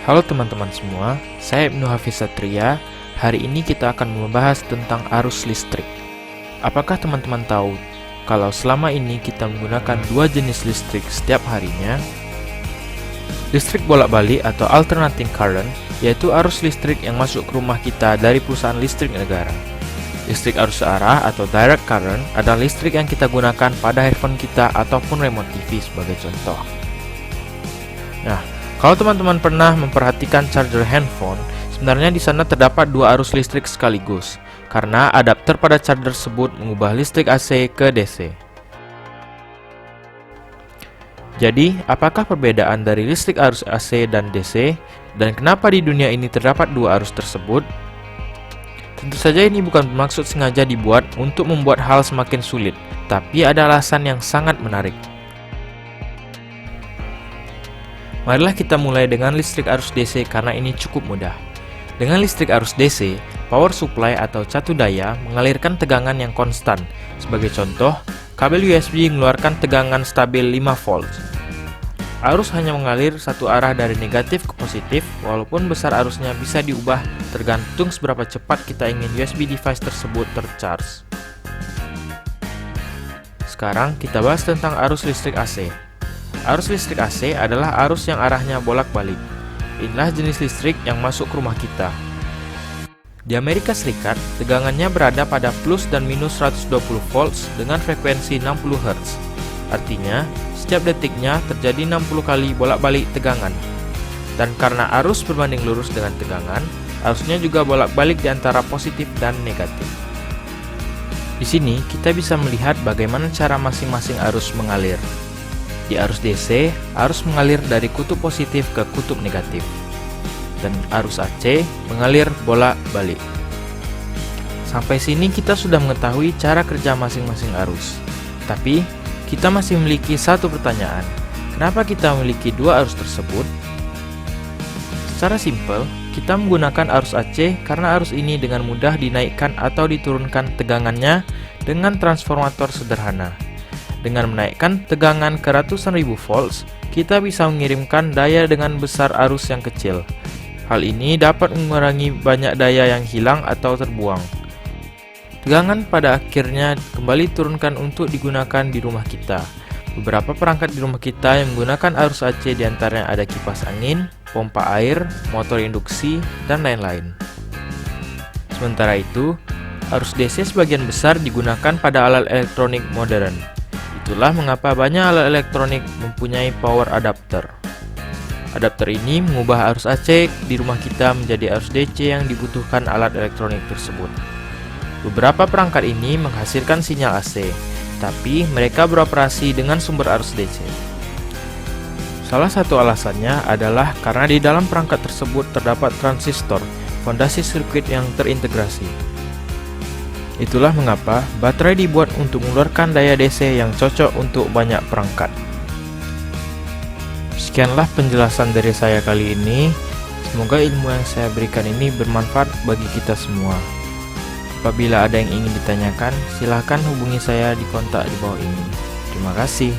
Halo teman-teman semua, saya Ibnu Hafiz Satria. Hari ini kita akan membahas tentang arus listrik. Apakah teman-teman tahu kalau selama ini kita menggunakan dua jenis listrik setiap harinya? Listrik bolak-balik atau alternating current, yaitu arus listrik yang masuk ke rumah kita dari perusahaan listrik negara. Listrik arus searah atau direct current adalah listrik yang kita gunakan pada handphone kita ataupun remote TV sebagai contoh. Nah, kalau teman-teman pernah memperhatikan charger handphone, sebenarnya di sana terdapat dua arus listrik sekaligus, karena adapter pada charger tersebut mengubah listrik AC ke DC. Jadi, apakah perbedaan dari listrik arus AC dan DC, dan kenapa di dunia ini terdapat dua arus tersebut? Tentu saja ini bukan bermaksud sengaja dibuat untuk membuat hal semakin sulit, tapi ada alasan yang sangat menarik. Marilah kita mulai dengan listrik arus DC karena ini cukup mudah. Dengan listrik arus DC, power supply atau catu daya mengalirkan tegangan yang konstan. Sebagai contoh, kabel USB mengeluarkan tegangan stabil 5 volt. Arus hanya mengalir satu arah dari negatif ke positif, walaupun besar arusnya bisa diubah tergantung seberapa cepat kita ingin USB device tersebut tercharge. Sekarang kita bahas tentang arus listrik AC. Arus listrik AC adalah arus yang arahnya bolak-balik. Inilah jenis listrik yang masuk ke rumah kita. Di Amerika Serikat, tegangannya berada pada plus dan minus 120 volts dengan frekuensi 60 Hz. Artinya, setiap detiknya terjadi 60 kali bolak-balik tegangan. Dan karena arus berbanding lurus dengan tegangan, arusnya juga bolak-balik di antara positif dan negatif. Di sini, kita bisa melihat bagaimana cara masing-masing arus mengalir. Di arus DC, arus mengalir dari kutub positif ke kutub negatif. Dan arus AC mengalir bolak-balik. Sampai sini kita sudah mengetahui cara kerja masing-masing arus. Tapi, kita masih memiliki satu pertanyaan. Kenapa kita memiliki dua arus tersebut? Secara simpel, kita menggunakan arus AC karena arus ini dengan mudah dinaikkan atau diturunkan tegangannya dengan transformator sederhana. Dengan menaikkan tegangan ke ratusan ribu volts, kita bisa mengirimkan daya dengan besar arus yang kecil. Hal ini dapat mengurangi banyak daya yang hilang atau terbuang. Tegangan pada akhirnya kembali turunkan untuk digunakan di rumah kita. Beberapa perangkat di rumah kita yang menggunakan arus AC diantaranya ada kipas angin, pompa air, motor induksi, dan lain-lain. Sementara itu, arus DC sebagian besar digunakan pada alat elektronik modern. Itulah mengapa banyak alat elektronik mempunyai power adapter. Adapter ini mengubah arus AC di rumah kita menjadi arus DC yang dibutuhkan alat elektronik tersebut. Beberapa perangkat ini menghasilkan sinyal AC, tapi mereka beroperasi dengan sumber arus DC. Salah satu alasannya adalah karena di dalam perangkat tersebut terdapat transistor, fondasi sirkuit yang terintegrasi. Itulah mengapa baterai dibuat untuk mengeluarkan daya DC yang cocok untuk banyak perangkat. Sekianlah penjelasan dari saya kali ini. Semoga ilmu yang saya berikan ini bermanfaat bagi kita semua. Apabila ada yang ingin ditanyakan, silakan hubungi saya di kontak di bawah ini. Terima kasih.